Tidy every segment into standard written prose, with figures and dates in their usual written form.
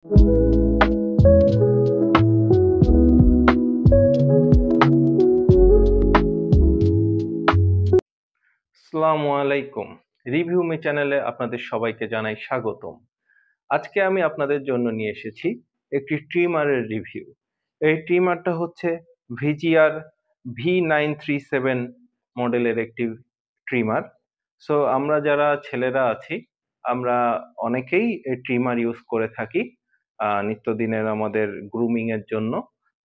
আসসালামু আলাইকুম। Review me চ্যানেলে আপনাদের সবাইকে জানাই স্বাগতম। আজকে আমি আপনাদের জন্য নিয়ে এসেছি একটি ট্রিমারের রিভিউ। এই ট্রিমারটা হচ্ছে ভিজিআর V937 মডেলের একটি ট্রিমার। সো আমরা যারা ছেলেরা আছি আমরা অনেকেই এই ট্রিমার ইউজ করে থাকি নিত্যদিনের আমাদের গ্রুমিং এর জন্য।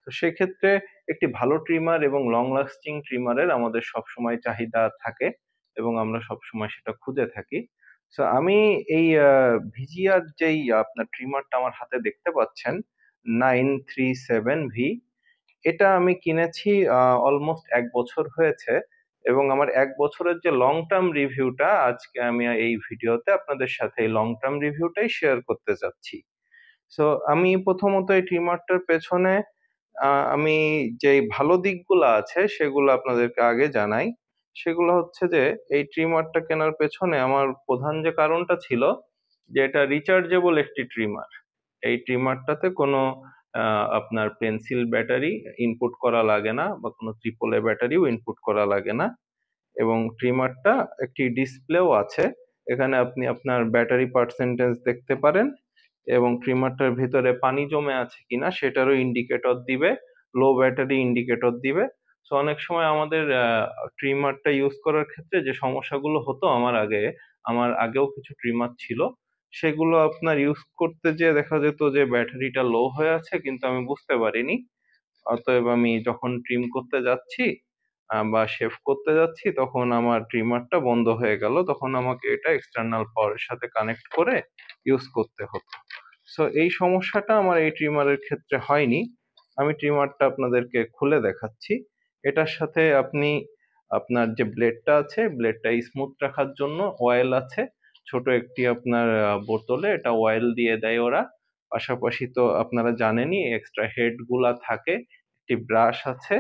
তো সেক্ষেত্রে একটি ভালো ট্রিমার এবং লং লাস্টিং ট্রিমারের আমাদের সবসময় চাহিদা থাকে এবং আমরা সবসময় সেটা খুঁজে থাকি। সো আমি এই ভিজিআর যেই আপনার ট্রিমারটা আমার হাতে দেখতে পাচ্ছেন 937V, এটা আমি কিনেছি অলমোস্ট ১ বছর হয়েছে এবং আমার ১ বছরের যে লং টার্ম রিভিউটা আজকে আমি এই ভিডিওতে আপনাদের সাথে এই লং টার্ম রিভিউটাই শেয়ার করতে চাচ্ছি। সো আমি প্রথমত এই ট্রিমারটার পেছনে আমি যেই ভালো দিকগুলা আছে সেগুলো আপনাদেরকে আগে জানাই। সেগুলো হচ্ছে যে এই ট্রিমারটা কেনার পেছনে আমার প্রধান যে কারণটা ছিল যে এটা রিচার্জেবল একটি ট্রিমার। এই ট্রিমারটাতে কোনো আপনার পেন্সিল ব্যাটারি ইনপুট করা লাগে না বা কোনো ট্রিপল এ ব্যাটারিও ইনপুট করা লাগে না এবং ট্রিমারটা একটি ডিসপ্লেও আছে। এখানে আপনি আপনার ব্যাটারি পার্সেন্টেজ দেখতে পারেন এবং ট্রিমারটার ভিতরে পানি জমে আছে কিনা সেটারও ইন্ডিকেটর দিবে, লো ব্যাটারি ইন্ডিকেটর দিবে। সো অনেক সময় আমাদের ট্রিমারটা ইউজ করার ক্ষেত্রে যে সমস্যাগুলো হতো আমার আগেও কিছু ট্রিমার ছিল। সেগুলো আপনার ইউজ করতে যেয়ে দেখা যেত যে ব্যাটারিটা লো হয়ে আছে কিন্তু আমি বুঝতে পারিনি। অতএব আমি যখন ট্রিম করতে যাচ্ছি বা শেভ করতে যাচ্ছি তখন আমার ট্রিমারটা বন্ধ হয়ে গেল। তখন আমাকে এটা এক্সটার্নাল পাওয়ারের সাথে কানেক্ট করে ইউজ করতে হতো। সো এই সমস্যাটা আমার এই ট্রিমারের ক্ষেত্রে হয়নি। আমি ট্রিমারটা আপনাদেরকে খুলে দেখাচ্ছি। এটার সাথে আপনি আপনার যে ব্লেডটা আছে, ব্লেডটা স্মুথ রাখার জন্য অয়েল আছে। ছোট একটি আপনার বোতলে এটা অয়েল দিয়ে দেয় ওরা। পাশাপাশি তো আপনারা জানেনই এক্সট্রা হেড গুলা থাকে, একটি ব্রাশ আছে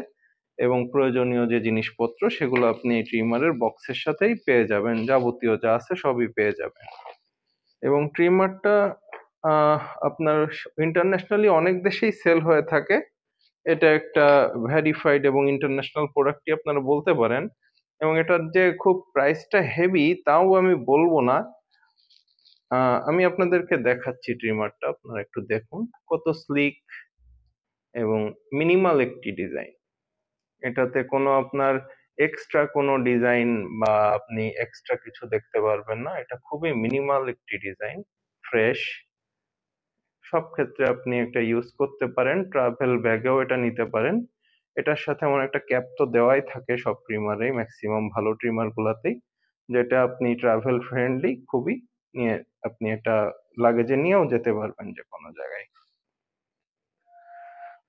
এবং প্রয়োজনীয় যে জিনিসপত্র সেগুলো আপনি এই ট্রিমারের বক্সের সাথেই পেয়ে যাবেন। যাবতীয় যা আছে সবই পেয়ে যাবেন। এবং ট্রিমারটা আহ আপনার ইন্টারন্যাশনালি অনেক দেশেই সেল হয়ে থাকে। এটা একটা ভেরিফাইড এবং ইন্টারন্যাশনাল প্রোডাক্টই আপনারা বলতে পারেন। এবং এটার যে খুব প্রাইসটা হেভি তাও আমি বলবো না। আমি আপনাদেরকে দেখাচ্ছি ট্রিমারটা, আপনারা একটু দেখুন কত স্লিক এবং মিনিমাল একটি ডিজাইন। এটাতে কোনো আপনার এক্সট্রা কোনো ডিজাইন বা আপনি এক্সট্রা কিছু দেখতে পারবেন না। এটা খুবই মিনিমাল একটি ডিজাইন, ফ্রেশ। সব ক্ষেত্রে আপনি এটা ইউজ করতে পারেন, ট্রাভেল ব্যাগেও এটা নিতে পারেন। এটার সাথে আমার একটা ক্যাপ তো দেওয়াই থাকে সব ট্রিমারেই, ম্যাক্সিমাম ভালো ট্রিমার গুলাতেই, যেটা আপনি ট্রাভেল ফ্রেন্ডলি খুবই, নিয়ে আপনি এটা লাগেজে নিয়েও যেতে পারবেন যে কোনো জায়গায়।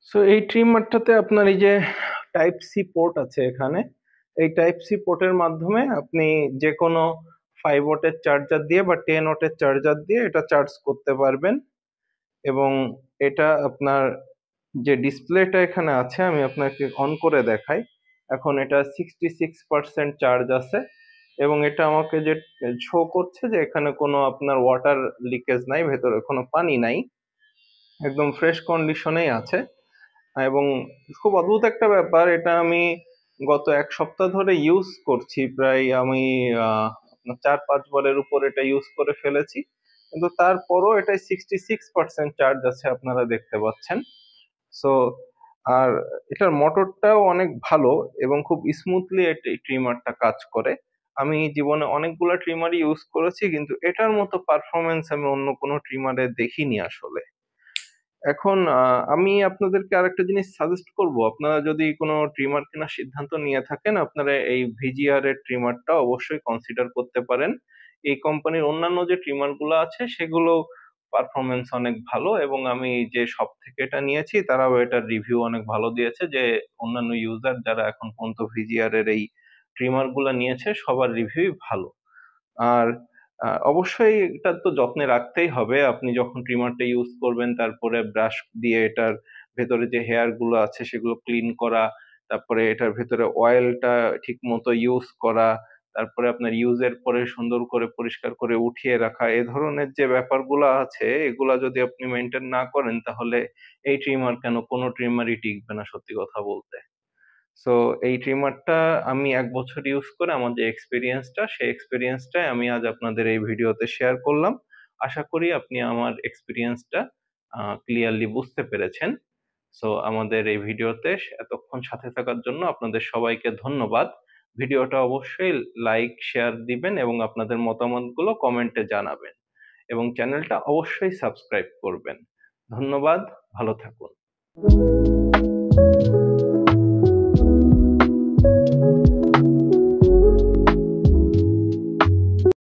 সো এই ট্রিমারটাতে আপনার এই যে টাইপ সি পোর্ট আছে এখানে, এই টাইপ সি পোর্টের মাধ্যমে আপনি যে কোনো 5 ওয়াটের চার্জার দিয়ে বা 10 ওয়াটের চার্জার দিয়ে এটা চার্জ করতে পারবেন। এবং এটা আপনার যে ডিসপ্লেটা এখানে আছে আমি আপনাকে অন করে দেখাই। এখন এটা 66% চার্জ আছে এবং এটা আমাকে যে শো করছে যে এখানে কোনো আপনার ওয়াটার লিকেজ নাই, ভেতরে কোনো পানি নাই, একদম ফ্রেশ কন্ডিশনেই আছে। এবং খুব অদ্ভুত একটা ব্যাপার, এটা আমি গত 1 সপ্তাহ ধরে ইউজ করছি। প্রায় আমি আপনার 4-5 বারের উপর এটা ইউজ করে ফেলেছি, কিন্তু তারপরও এটা 66% চার্জ আছে আপনারা দেখতে পাচ্ছেন। সো আর এটার মোটরটাও অনেক ভালো এবং খুব স্মুথলি এই ট্রিমারটা কাজ করে। আমি জীবনে অনেকগুলো ট্রিমারই ইউজ করেছি কিন্তু এটার মতো পারফরমেন্স আমি অন্য কোনো ট্রিমারে দেখিনি আসলে। এখন আমি আপনাদেরকে আরেকটা জিনিস সাজেস্ট করব। আপনারা যদি কোনো ট্রিমার কেনার সিদ্ধান্ত নিয়ে থাকেন, আপনারা এই ভিজিআর এর ট্রিমারটা অবশ্যই কনসিডার করতে পারেন। এই কোম্পানির অন্যান্য যে ট্রিমার গুলো আছে সেগুলো পারফরমেন্স অনেক ভালো এবং আমি যে শপ থেকে এটা নিয়েছি তারাও এটার রিভিউ অনেক ভালো দিয়েছে যে অন্যান্য ইউজার যারা এখন পর্যন্ত ভিজিআর এর এই ট্রিমার গুলা নিয়েছে সবার রিভিউই ভালো। আর অবশ্যই এটা তো যত্নে রাখতেই হবে। আপনি যখন ট্রিমারটা ইউজ করবেন তারপরে ব্রাশ দিয়ে এটার ভেতরে যে হেয়ার গুলো আছে সেগুলো ক্লিন করা, তারপরে এটার ভেতরে অয়েলটা ঠিক মতো ইউজ করা, তারপরে আপনার ইউজের পরে সুন্দর করে পরিষ্কার করে উঠিয়ে রাখা, এ ধরনের যে ব্যাপারগুলো আছে এগুলা যদি আপনি মেনটেন না করেন তাহলে এই ট্রিমার কেন কোনো ট্রিমারই টিকবে না সত্যি কথা বলতে। সো এই ট্রিমারটা আমি 1 বছর ইউজ করে আমার যে এক্সপিরিয়েন্সটা সেই এক্সপিরিয়েন্সটাই আমি আজ আপনাদের এই ভিডিওতে শেয়ার করলাম। আশা করি আপনি আমার এক্সপিরিয়েন্সটা ক্লিয়ারলি বুঝতে পেরেছেন। সো আমাদের এই ভিডিওতে এতক্ষণ সাথে থাকার জন্য আপনাদের সবাইকে ধন্যবাদ। ভিডিওটা অবশ্যই লাইক শেয়ার দিবেন এবং আপনাদের মতামতগুলো কমেন্টে জানাবেন এবং চ্যানেলটা অবশ্যই সাবস্ক্রাইব করবেন। ধন্যবাদ, ভালো থাকুন।